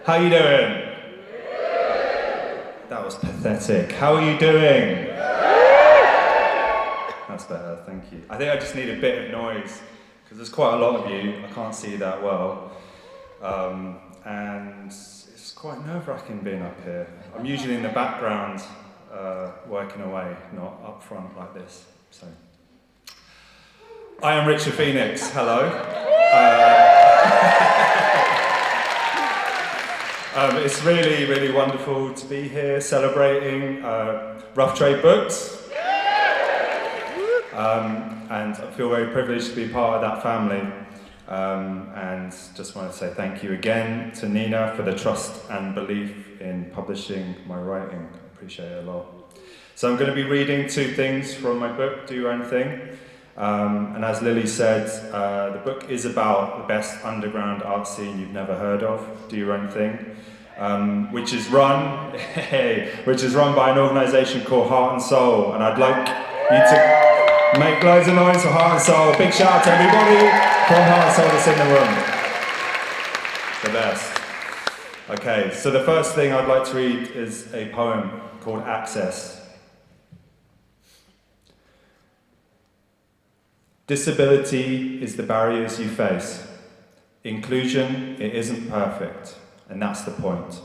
How you doing? That was pathetic. How are you doing? That's better, thank you. I think I just need a bit of noise, because there's quite a lot of you. I can't see that well. And it's quite nerve-wracking being up here. I'm usually in the background, working away, not up front like this. So, I am Richard Phoenix, hello. It's really, really wonderful to be here celebrating Rough Trade Books. And I feel very privileged to be part of that family. And just want to say thank you again to Nina for the trust and belief in publishing my writing. I appreciate it a lot. So I'm going to be reading two things from my book, Do Your Own Thing. And as Lily said, the book is about the best underground art scene you've never heard of, Do Your Own Thing, which is run by an organisation called Heart and Soul. And I'd like you to make loads of noise for Heart and Soul. Big shout out to everybody from Heart and Soul that's in the room. The best. Okay, so the first thing I'd like to read is a poem called Access. Disability is the barriers you face. Inclusion, it isn't perfect, and that's the point.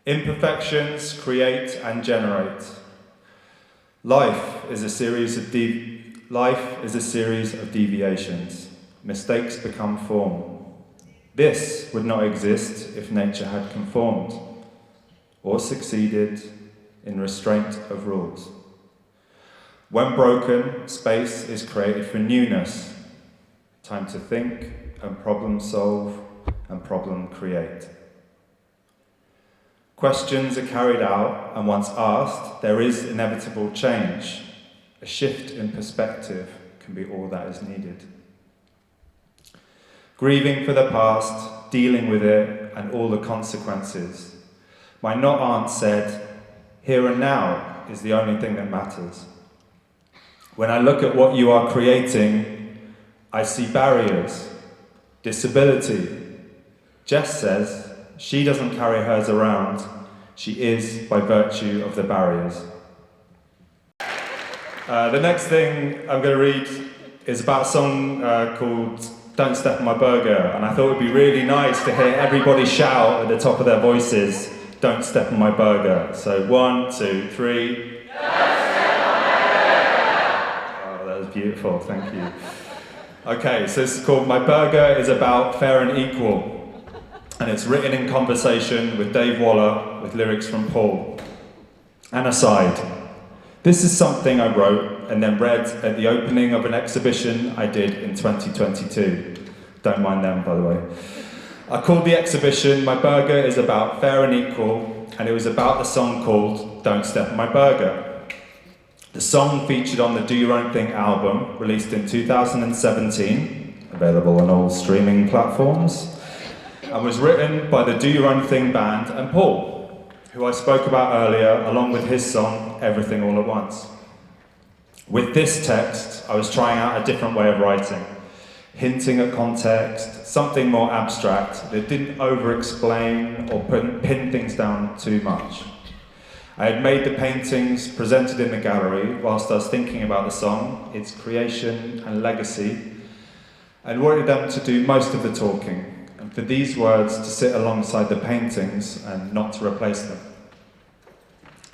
Imperfections create and generate. Life is a series of deviations. Mistakes become form. This would not exist if nature had conformed or succeeded in restraint of rules. When broken, space is created for newness. Time to think and problem solve and problem create. Questions are carried out, and once asked, there is inevitable change. A shift in perspective can be all that is needed. Grieving for the past, dealing with it, and all the consequences. My not aunt said, here and now is the only thing that matters. When I look at what you are creating, I see barriers, disability. Jess says she doesn't carry hers around, she is by virtue of the barriers. The next thing I'm going to read is about a song called Don't Step on My Burger, and I thought it would be really nice to hear everybody shout at the top of their voices, Don't Step on My Burger. So 1, 2, 3. Beautiful, thank you. Okay, so this is called My Burger is About Fair and Equal, and it's written in conversation with Dave Waller with lyrics from Paul. An aside, this is something I wrote and then read at the opening of an exhibition I did in 2022. Don't mind them, by the way. I called the exhibition My Burger is About Fair and Equal, and it was about the song called Don't Step on My Burger. The song featured on the Do Your Own Thing album, released in 2017, available on all streaming platforms, and was written by the Do Your Own Thing band and Paul, who I spoke about earlier, along with his song, Everything All at Once. With this text, I was trying out a different way of writing, hinting at context, something more abstract that didn't over-explain or pin things down too much. I had made the paintings presented in the gallery whilst I was thinking about the song, its creation and legacy, and wanted them to do most of the talking, and for these words to sit alongside the paintings and not to replace them.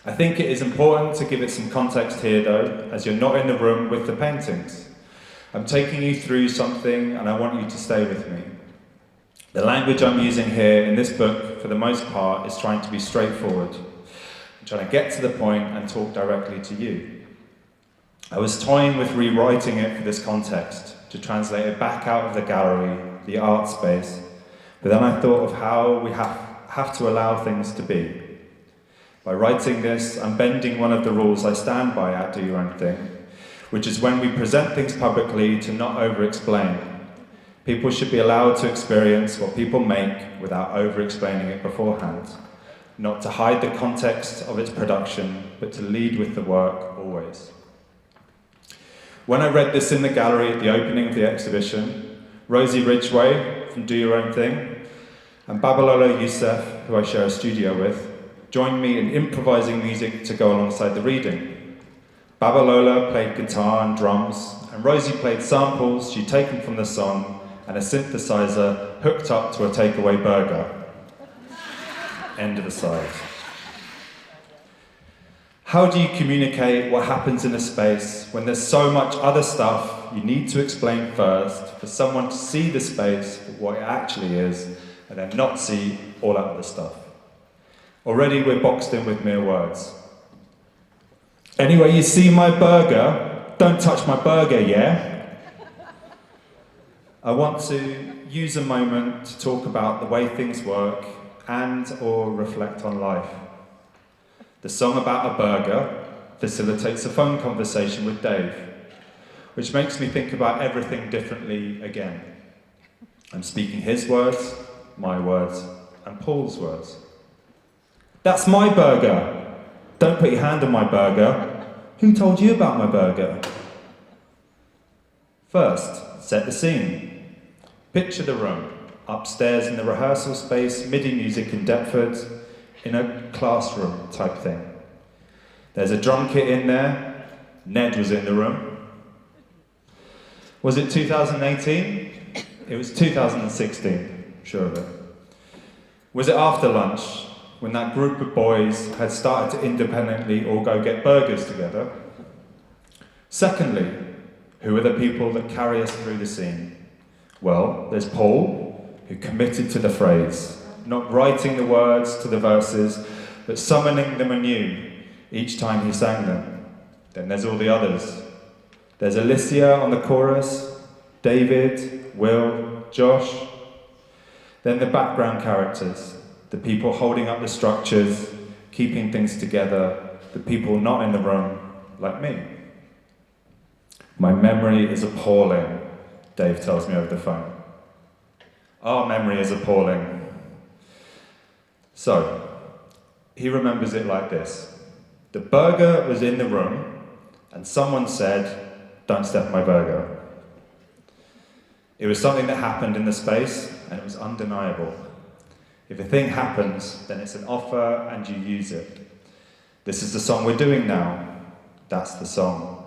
I think it is important to give it some context here though, as you're not in the room with the paintings. I'm taking you through something and I want you to stay with me. The language I'm using here in this book, for the most part, is trying to be straightforward. Trying to get to the point and talk directly to you. I was toying with rewriting it for this context, to translate it back out of the gallery, the art space, but then I thought of how we have to allow things to be. By writing this, I'm bending one of the rules I stand by at Do Your Own Thing, which is when we present things publicly to not over-explain. People should be allowed to experience what people make without over-explaining it beforehand. Not to hide the context of its production, but to lead with the work always. When I read this in the gallery at the opening of the exhibition, Rosie Ridgway from Do Your Own Thing And Babalola Youssef, who I share a studio with, joined me in improvising music to go alongside the reading. Babalola played guitar and drums, and Rosie played samples she'd taken from the song and a synthesizer hooked up to a takeaway burger. End of aside. How do you communicate what happens in a space when there's so much other stuff you need to explain first for someone to see the space for what it actually is and then not see all that other stuff? Already we're boxed in with mere words. Anyway, you see my burger? Don't touch my burger, yeah? I want to use a moment to talk about the way things work and or reflect on life. The song about a burger facilitates a phone conversation with Dave, which makes me think about everything differently again. I'm speaking his words, my words, and Paul's words. That's my burger. Don't put your hand on my burger. Who told you about my burger? First, set the scene. Picture the room. Upstairs in the rehearsal space, MIDI music in Deptford, in a classroom type thing. There's a drum kit in there. Ned was in the room. Was it 2018? It was 2016, sure of it. Was it after lunch, when that group of boys had started to independently all go get burgers together? Secondly, who are the people that carry us through the scene? Well, there's Paul, who committed to the phrase, not writing the words to the verses, but summoning them anew each time he sang them. Then there's all the others. There's Alicia on the chorus, David, Will, Josh. Then the background characters, the people holding up the structures, keeping things together, the people not in the room, like me. My memory is appalling, Dave tells me over the phone. Our memory is appalling. So, he remembers it like this. The burger was in the room, and someone said, "Don't step on my burger." It was something that happened in the space, and it was undeniable. If a thing happens, then it's an offer, and you use it. This is the song we're doing now. That's the song.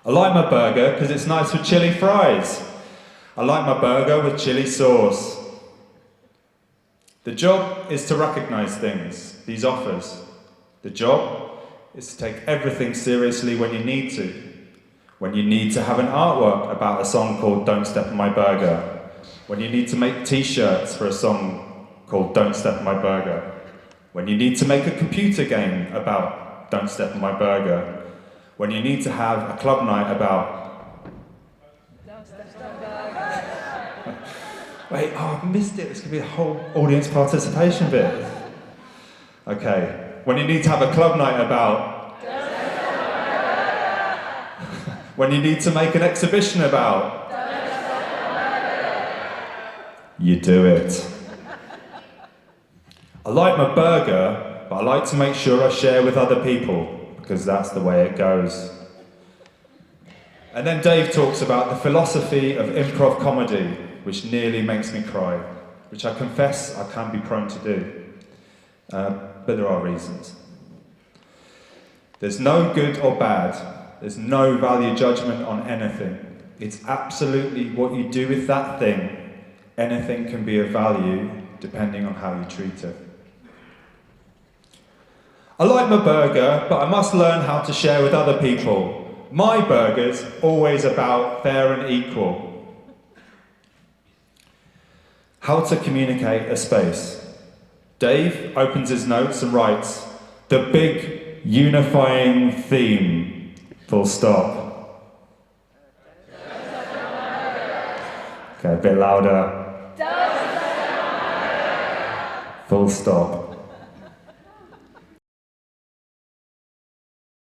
I like my burger because it's nice with chili fries. I like my burger with chili sauce. The job is to recognize things, these offers. The job is to take everything seriously when you need to. When you need to have an artwork about a song called Don't Step on My Burger. When you need to make t-shirts for a song called Don't Step on My Burger. When you need to make a computer game about Don't Step on My Burger. When you need to have a club night about... Wait, I missed it. There's going to be a whole audience participation bit. Okay. When you need to have a club night about... When you need to make an exhibition about... You do it. I like my burger, but I like to make sure I share with other people, because that's the way it goes. And then Dave talks about the philosophy of improv comedy, which nearly makes me cry, which I confess I can be prone to do. But there are reasons. There's no good or bad. There's no value judgment on anything. It's absolutely what you do with that thing. Anything can be of value depending on how you treat it. I like my burger, but I must learn how to share with other people. My burger's always about fair and equal. How to communicate a space. Dave opens his notes and writes, "The big unifying theme, full stop." Okay, a bit louder. Full stop.